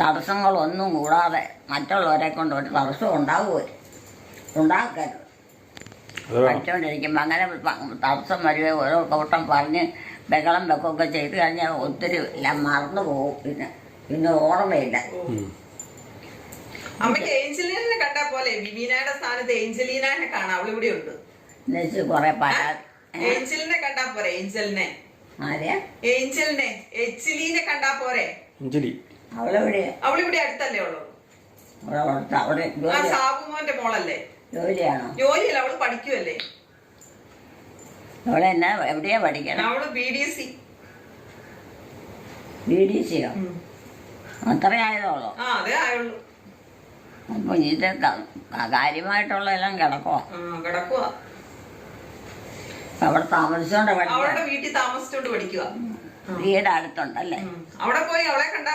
തടസ്സങ്ങളൊന്നും കൂടാതെ മറ്റുള്ളവരെ കൊണ്ട് ഒരു തടസ്സം ഉണ്ടാക്കരുത്. പഠിച്ചുകൊണ്ടിരിക്കുമ്പോൾ അങ്ങനെ തടസ്സം വരികയോ ഓരോ കൂട്ടം പറഞ്ഞ് ബഹളം വെക്കുകയൊക്കെ ചെയ്ത് കഴിഞ്ഞാൽ ഒത്തിരി എല്ലാം മറന്നു പോകും. പിന്നെ ഓർമ്മയില്ല. അമ്മയ്ക്ക് ഏഞ്ചലീനെ കണ്ടാ പോലെ വിവീനയുടെ സ്ഥാനത്ത് ഏഞ്ചലീനെ കാണാം. അവളിവിടെ ഉണ്ട്. എന്നുവെച്ച് കുറെ പരാതി. ഏഞ്ചലിനെ കണ്ടാ പോരെ? ഏഞ്ചലിനെ ഏഞ്ചലിനെ എച്ചിലീനെ കണ്ടാ പോരെ? അവളിവിടെ അടുത്തല്ലേ ഉള്ളു. സാബുമോന്റെ മോളല്ലേ? ജോലിയാണോ? ജോലിയല്ല, അവള് പഠിക്കുവല്ലേ. അവളെന്നാ എവിടെയാ പഠിക്കണം? അവള് BDC. BDCയോ? അത്രേ ആയതോളൂ? ആ, അതേ ആയുള്ളൂ. അപ്പൊ ഇത് കാര്യമായിട്ടുള്ള എല്ലാം കിടക്കുവാ. അവിടെ താമസിച്ചോണ്ട് അവളുടെ വീട്ടിൽ താമസിച്ചോണ്ട് പഠിക്കുക. വീട് അടുത്തുണ്ടല്ലേ? അവിടെ പോയി അവളെ കണ്ടാ